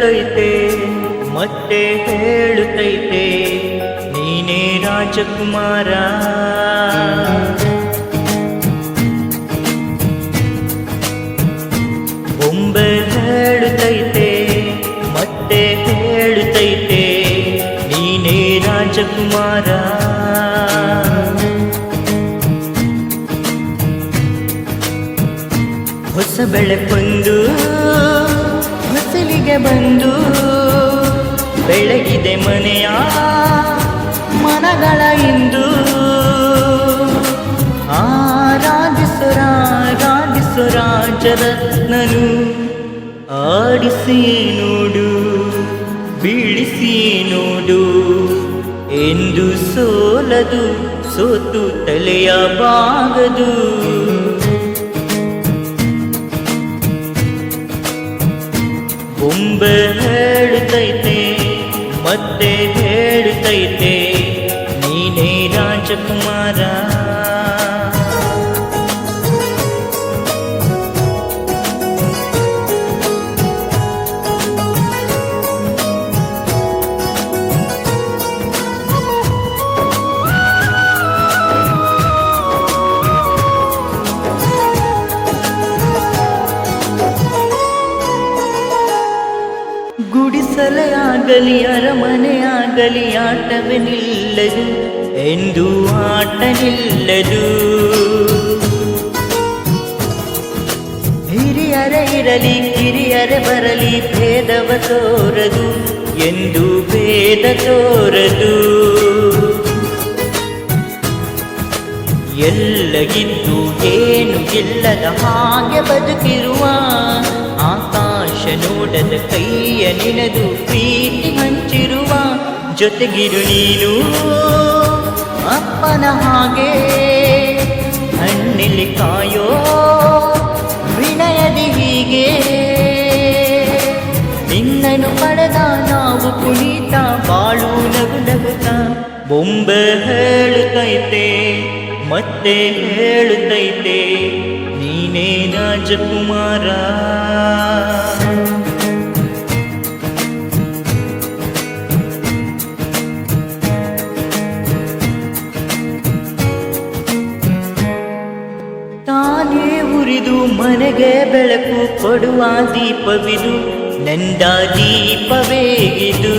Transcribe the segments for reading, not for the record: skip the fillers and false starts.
ಹೇಳುತ್ತೈತೆ ಮತ್ತೆ ಹೇಳುತ್ತೈತೆ ನೀನೇ ರಾಜಕುಮಾರ. ಬೊಂಬೆ ಹೇಳುತ್ತೈತೆ ಮತ್ತೆ ಹೇಳುತ್ತೈತೆ ನೀನೇ ರಾಜಕುಮಾರ. ಹೊಸ ಬೆಳಕೊಂದು ಹೊಸಲಿಗೆ ಬಂದು ಬೆಳಗಿದೆ ಮನೆಯ ಮನಗಳ ಇಂದು. ಆರಾಧಿಸು ರಾಜರತ್ನನು ಆಡಿಸಿ ನೋಡು ಬೀಳಿಸಿ ನೋಡು ಎಂದು ಸೋಲದು ಸೋತು ತಲೆಯ ಬಾಗದು. ಬೊಂಬೆ ಹೇಳುತ್ತೈತೆ ಮತ್ತೆ ಹೇಳುತ್ತೈತೆ ನೀನೇ ರಾಜಕುಮಾರ. ಗುಡಿಸಲೇ ಆಗಲಿ ಅರಮನೆಯಾಗಲಿ ಆಟವೇ ನಿಲ್ಲದು ಎಂದು ಆಟ ನಿಲ್ಲದು. ಹಿರಿಯರೇ ಇರಲಿ ಕಿರಿಯರೇ ಬರಲಿ ಭೇದವ ತೋರದು ಎಂದು ಭೇದ ತೋರದು. ಎಲ್ಲಗಿದ್ದು ಏನು ಇಲ್ಲದ ಹಾಗೆ ಬದುಕಿರುವ ಆಕಾಶ ನೋಡದ ಕೈಯ ನಿನದು ಪ್ರೀತಿ ಹಂಚಿರುವ. ಜೊತೆಗಿರು ನೀನು ಅಪ್ಪನ ಹಾಗೆ ಹಣ್ಣಿಲಿ ಕಾಯೋ ವಿನಯದಿ ಹೀಗೆ. ನಿನ್ನನ್ನು ಪಡೆದ ನಾವು ಕುಣಿತ ಬಾಳು ನಗು ನಗುತ್ತ. ಬೊಂಬೆ ಹೇಳುತ್ತೈತೆ ಮತ್ತೆ ಹೇಳುತ್ತೈತೆ ನೀನೇ ರಾಜಕುಮಾರ. ತಾನೇ ಉರಿದು ಮನೆಗೆ ಬೆಳಕು ಕೊಡುವ ದೀಪವಿದು ನಂದ ದೀಪವೇಗಿದು.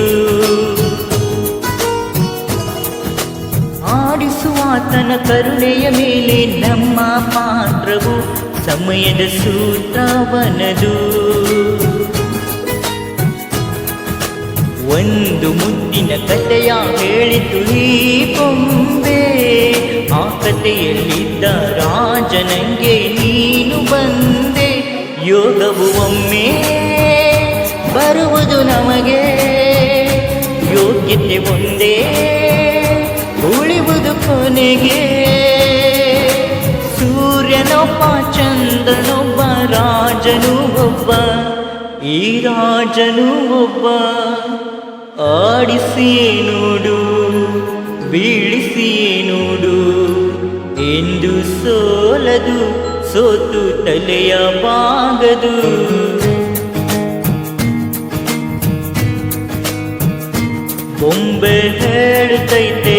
ಆಡಿಸುವಾತನ ಕರುಣೆಯ ಮೇಲೆ ನಮ್ಮ ಪಾತ್ರವು ಸಮಯದ ಸೂತ್ರವನದು. ಒಂದು ಮುದ್ದಿನ ಕಥೆಯ ಹೇಳಿತು ಈ ಬೊಂಬೆ. ಆ ಕಥೆಯಲ್ಲಿದ್ದ ರಾಜನಂಗೆ ನೀನು ಬಂದೆ. ಯೋಗವು ಒಮ್ಮೆ ಬರುವುದು ನಮಗೆ, ಯೋಗ್ಯತೆ ಒಂದೇ ಉಳಿವುದು ಕೊನೆಗೆ. ಸೂರ್ಯನೊಬ್ಬ ಚಂದ್ರನೊಬ್ಬ ರಾಜನು ಒಬ್ಬ, ಈ ರಾಜನು ಒಬ್ಬ. ಆಡಿಸಿ ನೋಡು ಬೀಳಿಸಿ ನೋಡು ಎಂದು ಸೋಲದು ಸೋತು ತಲೆಯ ಬಾಗದು. ಬೊಂಬೆ ಹೇಳುತ್ತೈತೆ